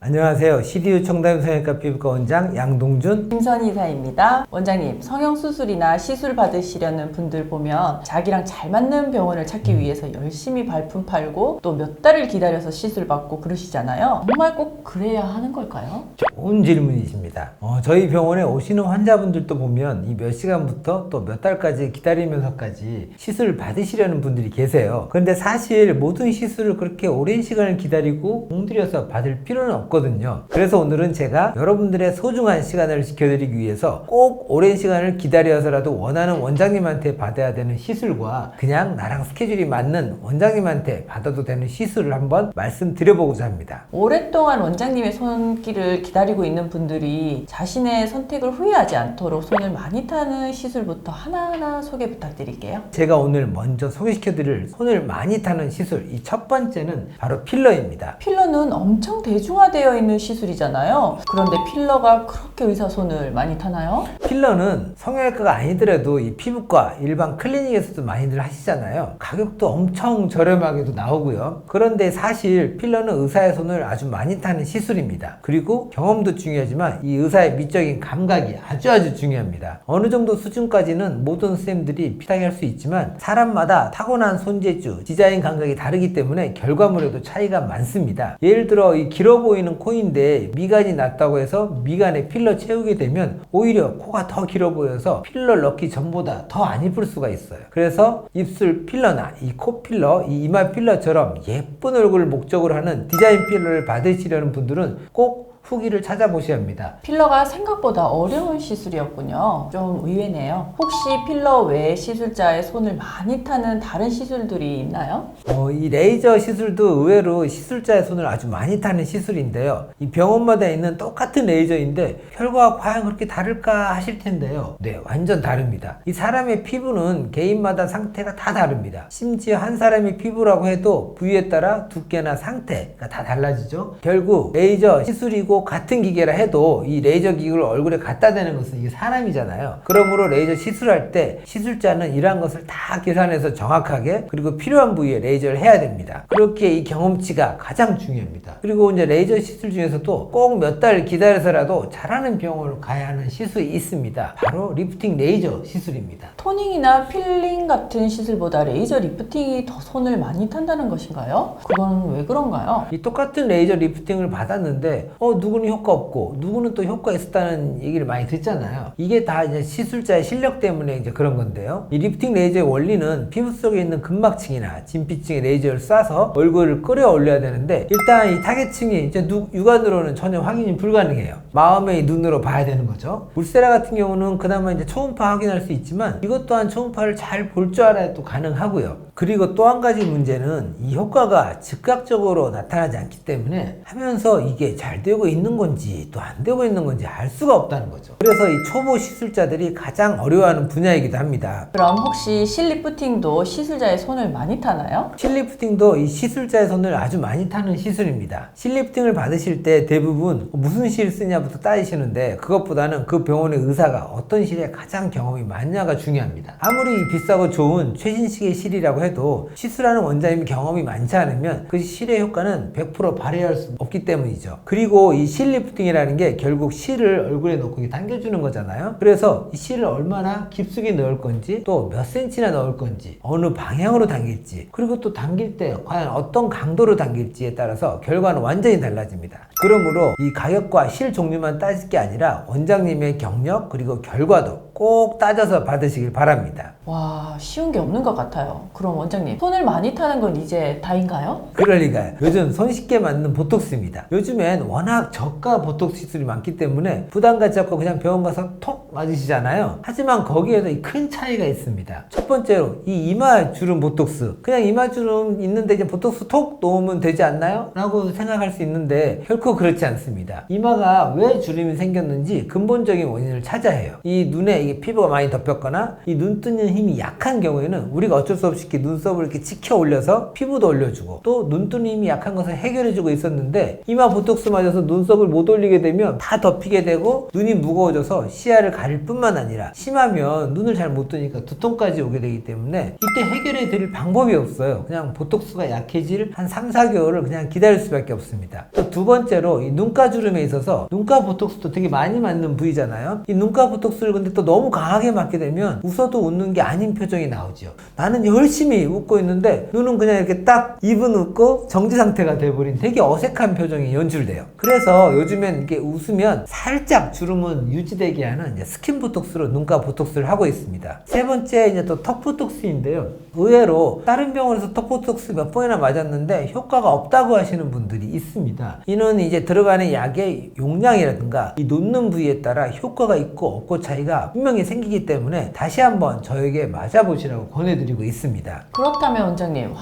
안녕하세요. CDU 청담 성형외과 피부과 원장 양동준. 김선희 이사입니다. 원장님, 성형수술이나 시술 받으시려는 분들 보면 자기랑 잘 맞는 병원을 찾기 위해서 열심히 발품 팔고 또 몇 달을 기다려서 시술 받고 그러시잖아요. 정말 꼭 그래야 하는 걸까요? 좋은 질문이십니다. 저희 병원에 오시는 환자분들도 보면 이 몇 시간부터 또 몇 달까지 기다리면서까지 시술을 받으시려는 분들이 계세요. 그런데 사실 모든 시술을 그렇게 오랜 시간을 기다리고 공들여서 받을 필요는 없거든요. 그래서 오늘은 제가 여러분들의 소중한 시간을 지켜드리기 위해서 꼭 오랜 시간을 기다려서라도 원하는 원장님한테 받아야 되는 시술과 그냥 나랑 스케줄이 맞는 원장님한테 받아도 되는 시술을 한번 말씀드려보고자 합니다. 오랫동안 원장님의 손길을 기다리고 있는 분들이 자신의 선택을 후회하지 않도록 손을 많이 타는 시술부터 하나하나 소개 부탁드릴게요. 제가 오늘 먼저 소개시켜드릴 손을 많이 타는 시술, 이 첫 번째는 바로 필러입니다. 필러는 엄청 대중화되어 있는 시술이잖아요. 그런데 필러가 그렇게 의사 손을 많이 타나요? 필러는 성형외과가 아니더라도 이 피부과 일반 클리닉에서도 많이들 하시잖아요. 가격도 엄청 저렴하게도 나오고요. 그런데 사실 필러는 의사의 손을 아주 많이 타는 시술입니다. 그리고 경험도 중요하지만 이 의사의 미적인 감각이 아주 중요합니다. 어느 정도 수준까지는 모든 선생님들이 비슷하게 할 수 있지만 사람마다 타고난 손재주, 디자인 감각이 다르기 때문에 결과물에도 차이가 많습니다. 예를 들어 이 길어 보이는 코인데 미간이 낮다고 해서 미간에 필러 채우게 되면 오히려 코가 더 길어 보여서 필러 넣기 전보다 더 안 이쁠 수가 있어요. 그래서 입술 필러나 이 코 필러, 이 이마 필러처럼 예쁜 얼굴을 목적으로 하는 디자인 필러를 받으시려는 분들은 꼭 후기를 찾아보셔야 합니다. 필러가 생각보다 어려운 시술이었군요. 좀 의외네요. 혹시 필러 외에 시술자의 손을 많이 타는 다른 시술들이 있나요? 이 레이저 시술도 의외로 시술자의 손을 아주 많이 타는 시술인데요. 이 병원마다 있는 똑같은 레이저인데 결과가 과연 그렇게 다를까 하실 텐데요. 네, 완전 다릅니다. 이 사람의 피부는 개인마다 상태가 다 다릅니다. 심지어 한 사람의 피부라고 해도 부위에 따라 두께나 상태가 다 달라지죠. 결국 레이저 시술이고 같은 기계라 해도 이 레이저 기구를 얼굴에 갖다 대는 것은 이게 사람이잖아요. 그러므로 레이저 시술할 때 시술자는 이러한 것을 다 계산해서 정확하게 그리고 필요한 부위에 레이저를 해야 됩니다. 그렇게 이 경험치가 가장 중요합니다. 그리고 이제 레이저 시술 중에서도 꼭 몇 달 기다려서라도 잘하는 병원을 가야 하는 시술이 있습니다. 바로 리프팅 레이저 시술입니다. 토닝이나 필링 같은 시술보다 레이저 리프팅이 더 손을 많이 탄다는 것인가요? 그건 왜 그런가요? 이 똑같은 레이저 리프팅을 받았는데 누구는 효과 없고 누구는 또 효과 있었다는 얘기를 많이 듣잖아요. 이게 다 이제 시술자의 실력 때문에 이제 그런 건데요. 이 리프팅 레이저의 원리는 피부 속에 있는 근막층이나 진피층에 레이저를 쏴서 얼굴을 끌어올려야 되는데 일단 이 타겟층이 이제 육안으로는 전혀 확인이 불가능해요. 마음의 눈으로 봐야 되는 거죠. 울세라 같은 경우는 그나마 이제 초음파 확인할 수 있지만 이것 또한 초음파를 잘 볼 줄 알아야 또 가능하고요. 그리고 또 한 가지 문제는 이 효과가 즉각적으로 나타나지 않기 때문에 하면서 이게 잘 되고 있는 건지 또 안 되고 있는 건지 알 수가 없다는 거죠. 그래서 이 초보 시술자들이 가장 어려워하는 분야이기도 합니다. 그럼 혹시 실리프팅도 시술자의 손을 많이 타나요? 실리프팅도 이 시술자의 손을 아주 많이 타는 시술입니다. 실리프팅을 받으실 때 대부분 무슨 실 쓰냐부터 따지시는데 그것보다는 그 병원의 의사가 어떤 실에 가장 경험이 많냐가 중요합니다. 아무리 비싸고 좋은 최신식의 실이라고 해도 시술하는 원장님이 경험이 많지 않으면 그 실의 효과는 100% 발휘할 수 없기 때문이죠. 그리고 이 실 리프팅이라는 게 결국 실을 얼굴에 넣고 당겨주는 거잖아요. 그래서 이 실을 얼마나 깊숙이 넣을 건지 또 몇 센치나 넣을 건지 어느 방향으로 당길지 그리고 또 당길 때 과연 어떤 강도로 당길지에 따라서 결과는 완전히 달라집니다. 그러므로 이 가격과 실 종류만 따질 게 아니라 원장님의 경력 그리고 결과도 꼭 따져서 받으시길 바랍니다. 와, 쉬운 게 없는 것 같아요. 그럼 원장님, 손을 많이 타는 건 이제 다인가요? 그럴 리가요. 요즘 손쉽게 맞는 보톡스입니다. 요즘엔 워낙 저가 보톡스 시술이 많기 때문에 부담 갖지 않고 그냥 병원 가서 톡 맞으시잖아요. 하지만 거기에도 큰 차이가 있습니다. 첫 번째로 이 이마주름 보톡스, 그냥 이마주름 있는데 이제 보톡스 톡 놓으면 되지 않나요? 라고 생각할 수 있는데 결코 그렇지 않습니다. 이마가 왜 주름이 생겼는지 근본적인 원인을 찾아야 해요. 이 눈에 이게 피부가 많이 덮였거나 이 눈 뜨는 힘이 약한 경우에는 우리가 어쩔 수 없이 이렇게 눈썹을 이렇게 치켜 올려서 피부도 올려주고 또 눈 뜨는 힘이 약한 것을 해결해주고 있었는데 이마 보톡스 맞아서 눈썹을 못 올리게 되면 다 덮이게 되고 눈이 무거워져서 시야를 가릴 뿐만 아니라 심하면 눈을 잘 못 뜨니까 두통까지 오게 되기 때문에 이때 해결해 드릴 방법이 없어요. 그냥 보톡스가 약해질 한 3, 4개월을 그냥 기다릴 수밖에 없습니다. 또 두 번째로 이 눈가 주름에 있어서 눈가 보톡스도 되게 많이 맞는 부위잖아요. 이 눈가 보톡스를 근데 또 너무 강하게 맞게 되면 웃어도 웃는 게 아닌 표정이 나오죠. 나는 열심히 웃고 있는데 눈은 그냥 이렇게 딱 입은 웃고 정지 상태가 돼버린 되게 어색한 표정이 연출돼요. 그래서 요즘엔 이렇게 웃으면 살짝 주름은 유지되게 하는 이제 스킨 보톡스로 눈가 보톡스를 하고 있습니다. 세 번째 이제 또 턱 보톡스인데요. 의외로 다른 병원에서 턱 보톡스 몇 번이나 맞았는데 효과가 없다고 하시는 분들이 있습니다. 이는 이제 들어가는 약의 용량이라든가 이 놓는 부위에 따라 효과가 있고 없고 차이가 분명히 생기기 때문에 다시 한번 저에게 맞아보시라고 권해드리고 있습니다. 그렇다면 원장님,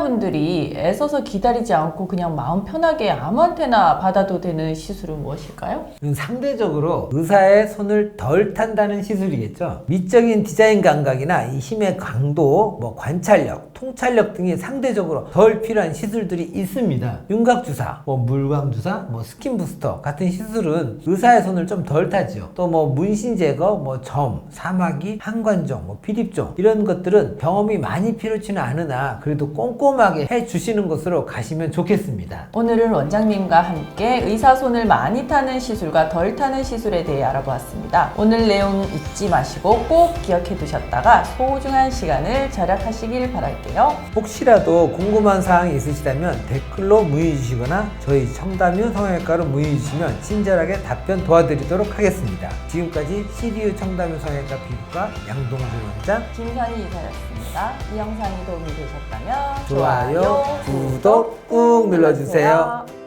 환자분들이 애써서 기다리지 않고 그냥 마음 편하게 아무한테나 받아도 되는 시술은 무엇일까요? 이건 상대적으로 의사의 손을 덜 탄다는 시술이겠죠. 미적인 디자인 감각이나 이 힘의 강도, 관찰력, 통찰력 등이 상대적으로 덜 필요한 시술들이 있습니다. 윤곽주사, 물광주사, 스킨 부스터 같은 시술은 의사의 손을 좀 덜 타죠. 또 문신 제거, 점, 사마귀, 항관종, 피립종 이런 것들은 경험이 많이 필요치는 않으나 그래도 꼼꼼하게 해주시는 것으로 가시면 좋겠습니다. 오늘은 원장님과 함께 의사 손을 많이 타는 시술과 덜 타는 시술에 대해 알아보았습니다. 오늘 내용 잊지 마시고 꼭 기억해 두셨다가 소중한 시간을 절약하시길 바랄게요. 혹시라도 궁금한 사항이 있으시다면 댓글로 문의 주시거나 저희 청담유 성형외과로 문의 주시면 친절하게 답변 도와드리도록 하겠습니다. 지금까지 CDU 청담유 성형외과 피부과 양동준 원장 김선희 이사였습니다. 이 영상이 도움이 되셨다면 좋아요, 구독 꾹 눌러주세요.